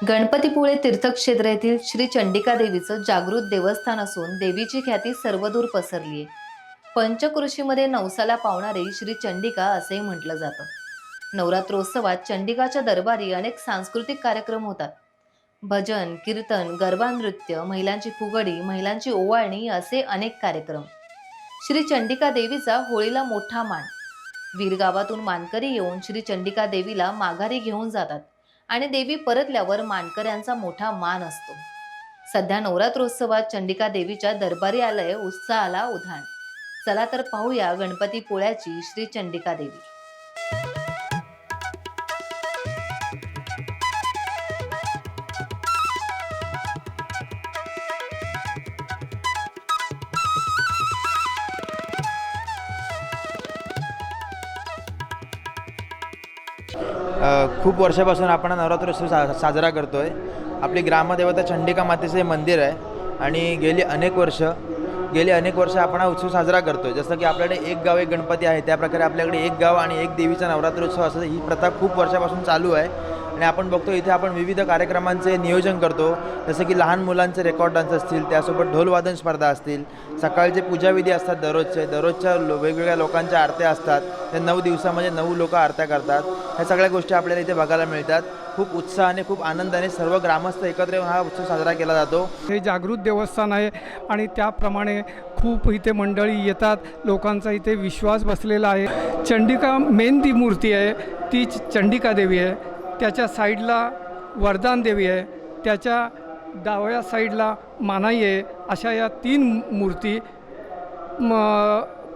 गणपतीपुळे तीर्थक्षेत्र येथील श्री चंडिका देवीचं जागृत देवस्थान असून देवीची ख्याती सर्वदूर पसरली आहे। पंचकृषीमध्ये नवसाला पावणारी श्री चंडिका असेही म्हटलं जातं। नवरात्रोत्सवात चंडिकाच्या दरबारी अनेक सांस्कृतिक कार्यक्रम होतात। भजन, कीर्तन, गरबा नृत्य, महिलांची फुगडी, महिलांची ओवाळणी असे अनेक कार्यक्रम। श्री चंडिका देवीचा होळीला मोठा मान। वीरगावातून मानकरी येऊन श्री चंडिका देवीला माघारी घेऊन जातात आणि देवी परतल्यावर मानकऱ्यांचा मोठा मान असतो। सध्या नवरात्रोत्सवात चंडिका देवीच्या दरबारी आलंय उत्साहाला उधाण। चला तर पाहूया गणपतीपुळ्याची श्री चंडिका देवी। खूप वर्षापासून आपण नवरात्रोत्सव साजरा करतो आहे। आपली ग्रामदेवता चंडिका मातेचं हे मंदिर आहे आणि गेली अनेक वर्ष आपण हा उत्सव साजरा करतो आहे। जसं की आपल्याकडे एक गाव एक गणपती आहे, त्याप्रकारे आपल्याकडे एक गाव आणि एक देवीचा नवरात्रोत्सव असं ही प्रथा खूप वर्षापासून चालू आहे। आणि आपण बघतो इथे आपण विविध कार्यक्रमांचे नियोजन करतो, जसं की लहान मुलांचे रेकॉर्ड डान्स असतील, त्यासोबत ढोलवादन स्पर्धा असतील, सकाळचे पूजाविधी असतात, दररोजच्या वेगवेगळ्या लोकांच्या आरत्या असतात। त्या 9 दिवसामध्ये 9 लोक आरत्या करतात। ह्या सगळ्या गोष्टी आपल्याला इथे बघायला मिळतात। खूप उत्साहाने खूप आनंदाने सर्व ग्रामस्थ एकत्र येऊन हा उत्सव साजरा केला जातो। हे जागृत देवस्थान आहे आणि त्याप्रमाणे खूप इथे मंडळी येतात, लोकांचा इथे विश्वास बसलेला आहे। चंडिका मेन ती मूर्ती आहे, ती चंडिका देवी आहे। त्याच्या साईडला वरदान देवी आहे, त्याच्या डाव्या साईडला मानाई आहे। अशा या 3 मूर्ती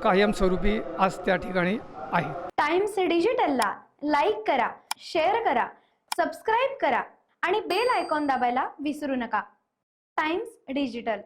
कायमस्वरूपी आज त्या ठिकाणी आहेत। टाइम्स डिजिटलला लाईक करा, शेअर करा, सबस्क्राईब करा आणि बेल आयकॉन दाबायला विसरू नका। Times digital.